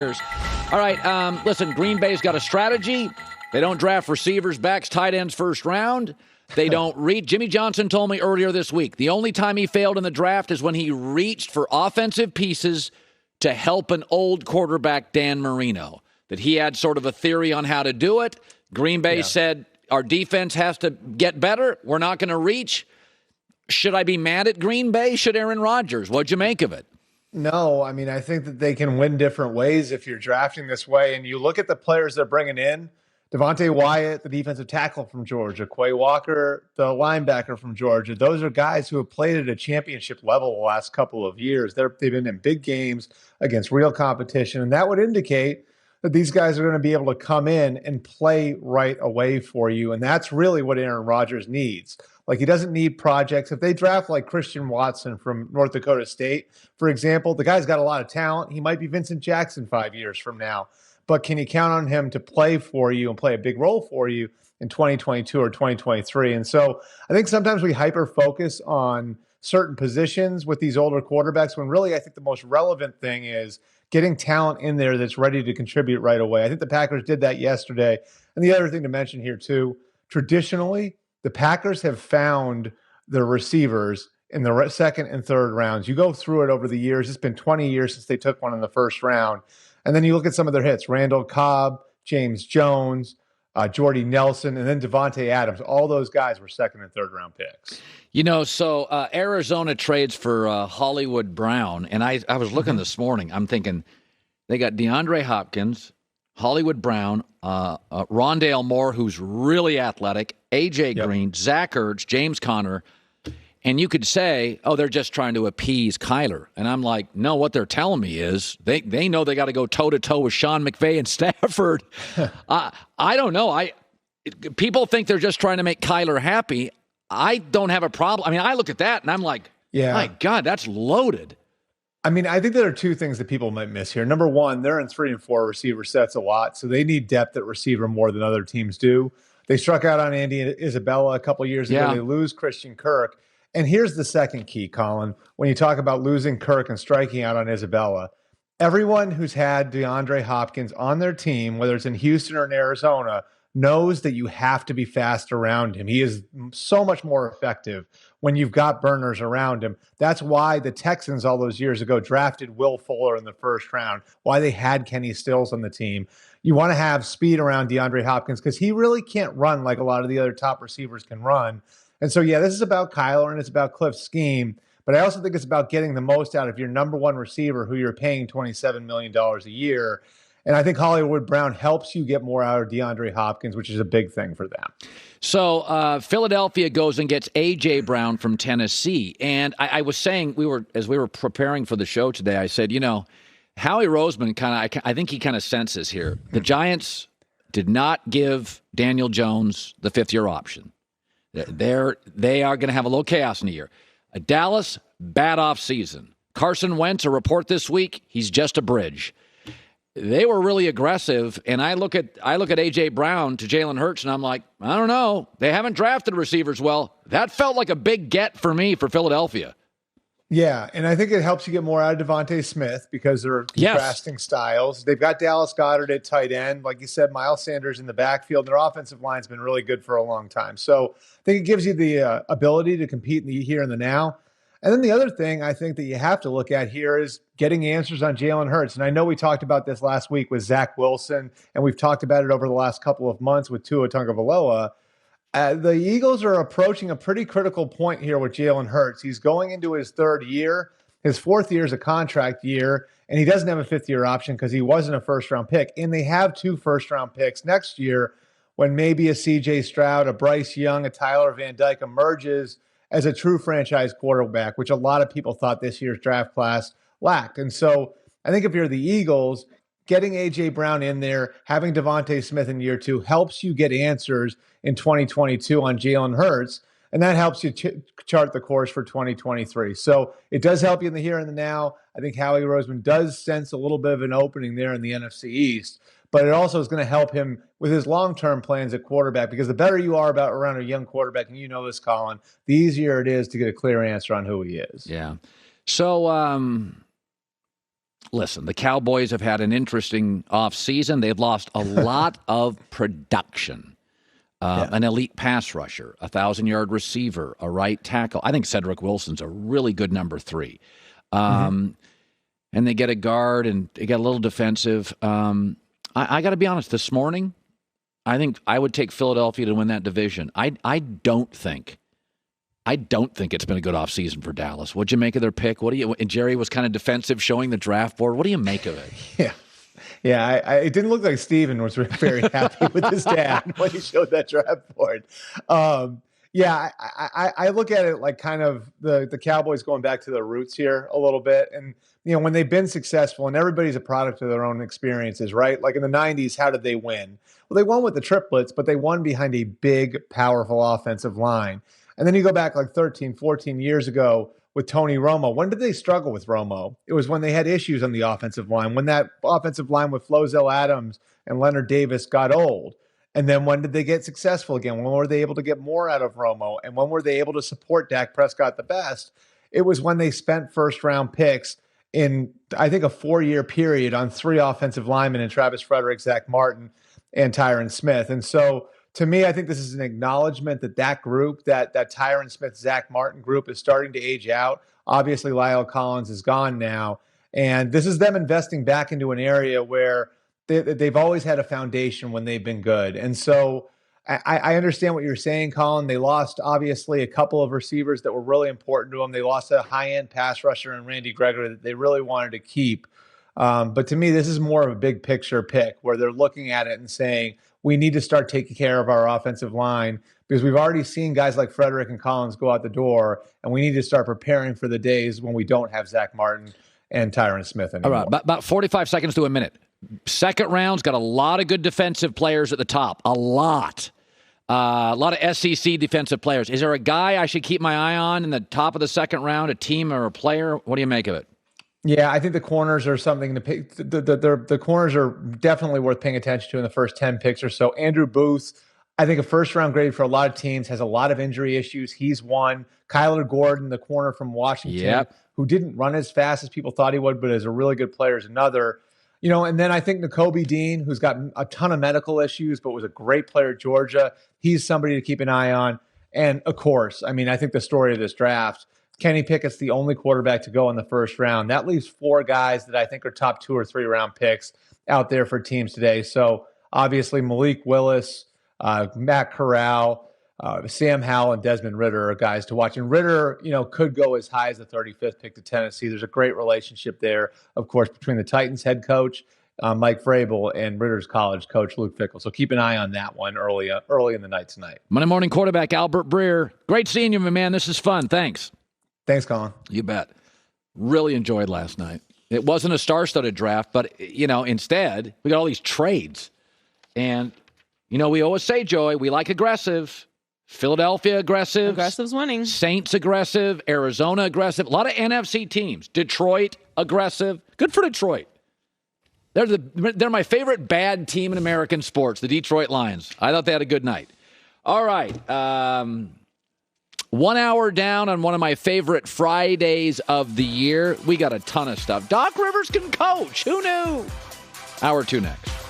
All right, listen, Green Bay's got a strategy. They don't draft receivers, backs, tight ends first round. They don't reach. Jimmy Johnson told me earlier this week, the only time he failed in the draft is when he reached for offensive pieces to help an old quarterback, Dan Marino, that he had sort of a theory on how to do it. Green Bay said, our defense has to get better. We're not going to reach. Should I be mad at Green Bay? Should Aaron Rodgers? What'd you make of it? No, I mean, I think that they can win different ways if you're drafting this way. And you look at the players they're bringing in, Devontae Wyatt, the defensive tackle from Georgia, Quay Walker, the linebacker from Georgia. Those are guys who have played at a championship level the last couple of years. They've been in big games against real competition. And that would indicate that these guys are going to be able to come in and play right away for you. And that's really what Aaron Rodgers needs. Like, he doesn't need projects. If they draft like Christian Watson from North Dakota State, for example, the guy's got a lot of talent. He might be Vincent Jackson 5 years from now. But can you count on him to play for you and play a big role for you in 2022 or 2023? And so I think sometimes we hyper-focus on certain positions with these older quarterbacks when really I think the most relevant thing is getting talent in there that's ready to contribute right away. I think the Packers did that yesterday. And the other thing to mention here too, traditionally, the Packers have found their receivers in the second and third rounds. You go through it over the years. It's been 20 years since they took one in the first round. And then you look at some of their hits, Randall Cobb, James Jones, Jordy Nelson, and then Devontae Adams. All those guys were second and third round picks. You know, so Arizona trades for Hollywood Brown. And I was looking this morning. I'm thinking they got DeAndre Hopkins, Hollywood Brown, Rondale Moore, who's really athletic, A.J. Green, Zach Ertz, James Conner. And you could say, oh, they're just trying to appease Kyler. And I'm like, no, what they're telling me is they know they got to go toe-to-toe with Sean McVay and Stafford. I don't know. People think they're just trying to make Kyler happy. I don't have a problem. I mean, I look at that, and I'm like, my God, that's loaded. I mean, I think there are two things that people might miss here. Number one, they're in 3 and 4 receiver sets a lot, so they need depth at receiver more than other teams do. They struck out on Andy Isabella a couple years ago. They lose Christian Kirk. And here's the second key, Colin. When you talk about losing Kirk and striking out on Isabella, everyone who's had DeAndre Hopkins on their team, whether it's in Houston or in Arizona, knows that you have to be fast around him. He is so much more effective when you've got burners around him. That's why the Texans all those years ago drafted Will Fuller in the first round, why they had Kenny Stills on the team. You want to have speed around DeAndre Hopkins because he really can't run like a lot of the other top receivers can run. And so, this is about Kyler and it's about Cliff's scheme. But I also think it's about getting the most out of your number one receiver who you're paying $27 million a year. And I think Hollywood Brown helps you get more out of DeAndre Hopkins, which is a big thing for them. So Philadelphia goes and gets A.J. Brown from Tennessee. And I was saying, as we were preparing for the show today, I said, Howie Roseman I think he kind of senses here. The Giants did not give Daniel Jones the fifth-year option. They are going to have a little chaos in the year. Dallas, bad off season. Carson Wentz, a report this week, he's just a bridge. They were really aggressive, and I look at A.J. Brown to Jalen Hurts, and I'm like, I don't know. They haven't drafted receivers well. That felt like a big get for me for Philadelphia. Yeah, and I think it helps you get more out of Devontae Smith because they're contrasting styles. They've got Dallas Goedert at tight end. Like you said, Miles Sanders in the backfield. Their offensive line's been really good for a long time. So I think it gives you the ability to compete in the here and the now. And then the other thing I think that you have to look at here is getting answers on Jalen Hurts. And I know we talked about this last week with Zach Wilson, and we've talked about it over the last couple of months with Tua Tagovailoa. The Eagles are approaching a pretty critical point here with Jalen Hurts. He's going into his third year. His fourth year is a contract year, and he doesn't have a fifth-year option because he wasn't a first-round pick. And they have 2 first-round picks next year when maybe a C.J. Stroud, a Bryce Young, a Tyler Van Dyke emerges as a true franchise quarterback, which a lot of people thought this year's draft class lacked. And so I think if you're the Eagles, getting A.J. Brown in there, having Devontae Smith in year 2 helps you get answers in 2022 on Jalen Hurts, and that helps you chart the course for 2023. So it does help you in the here and the now. I think Howie Roseman does sense a little bit of an opening there in the NFC East, but it also is going to help him with his long-term plans at quarterback because the better you are around a young quarterback, and you know this, Colin, the easier it is to get a clear answer on who he is. Yeah. So listen, the Cowboys have had an interesting offseason. They've lost a lot of production. An elite pass rusher, a 1,000-yard receiver, a right tackle. I think Cedric Wilson's a really good number 3. And they get a guard, and they get a little defensive. I got to be honest, this morning, I think I would take Philadelphia to win that division. I don't think it's been a good offseason for Dallas. What'd you make of their pick? And Jerry was kind of defensive, showing the draft board. What do you make of it? Yeah, it didn't look like Steven was very happy with his dad when he showed that draft board. I look at it like kind of the Cowboys going back to their roots here a little bit. And, when they've been successful, and everybody's a product of their own experiences, right? Like in the 90s, how did they win? Well, they won with the triplets, but they won behind a big, powerful offensive line. And then you go back like 13, 14 years ago with Tony Romo. When did they struggle with Romo? It was when they had issues on the offensive line, when that offensive line with Flozell Adams and Leonard Davis got old. And then when did they get successful again? When were they able to get more out of Romo? And when were they able to support Dak Prescott the best? It was when they spent first-round picks in, I think, a 4-year period on 3 offensive linemen in Travis Frederick, Zach Martin, and Tyron Smith. And so, to me, I think this is an acknowledgement that group, that Tyron Smith, Zach Martin group, is starting to age out. Obviously, Lyle Collins is gone now. And this is them investing back into an area where they've always had a foundation when they've been good. And so I understand what you're saying, Colin. They lost, obviously, a couple of receivers that were really important to them. They lost a high-end pass rusher in Randy Gregory that they really wanted to keep. But to me, this is more of a big picture pick where they're looking at it and saying, we need to start taking care of our offensive line because we've already seen guys like Frederick and Collins go out the door, and we need to start preparing for the days when we don't have Zach Martin and Tyron Smith anymore. All right, about 45 seconds to a minute. Second round's got a lot of good defensive players at the top. A lot of SEC defensive players. Is there a guy I should keep my eye on in the top of the second round, a team or a player? What do you make of it? Yeah, I think the corners are something to pick. The corners are definitely worth paying attention to in the first 10 picks or so. Andrew Booth, I think a first-round grade for a lot of teams, has a lot of injury issues. He's one. Kyler Gordon, the corner from Washington, who didn't run as fast as people thought he would, but is a really good player, is another. And then I think Nakobe Dean, who's got a ton of medical issues, but was a great player at Georgia. He's somebody to keep an eye on. And, of course, I think the story of this draft, Kenny Pickett's the only quarterback to go in the first round. That leaves 4 guys that I think are top 2 or 3 round picks out there for teams today. So, obviously, Malik Willis, Matt Corral, Sam Howell, and Desmond Ridder are guys to watch. And Ridder, could go as high as the 35th pick to Tennessee. There's a great relationship there, of course, between the Titans head coach, Mike Vrabel, and Ritter's college coach, Luke Fickell. So keep an eye on that one early in the night tonight. Monday morning quarterback Albert Breer. Great seeing you, my man. This is fun. Thanks. Thanks, Colin. You bet. Really enjoyed last night. It wasn't a star-studded draft, but, instead, we got all these trades. And, we always say, Joey, we like aggressive. Philadelphia aggressive. Aggressive's winning. Saints aggressive. Arizona aggressive. A lot of NFC teams. Detroit aggressive. Good for Detroit. They're my favorite bad team in American sports, the Detroit Lions. I thought they had a good night. All right. 1 hour down on one of my favorite Fridays of the year. We got a ton of stuff. Doc Rivers can coach. Who knew? Hour 2 next.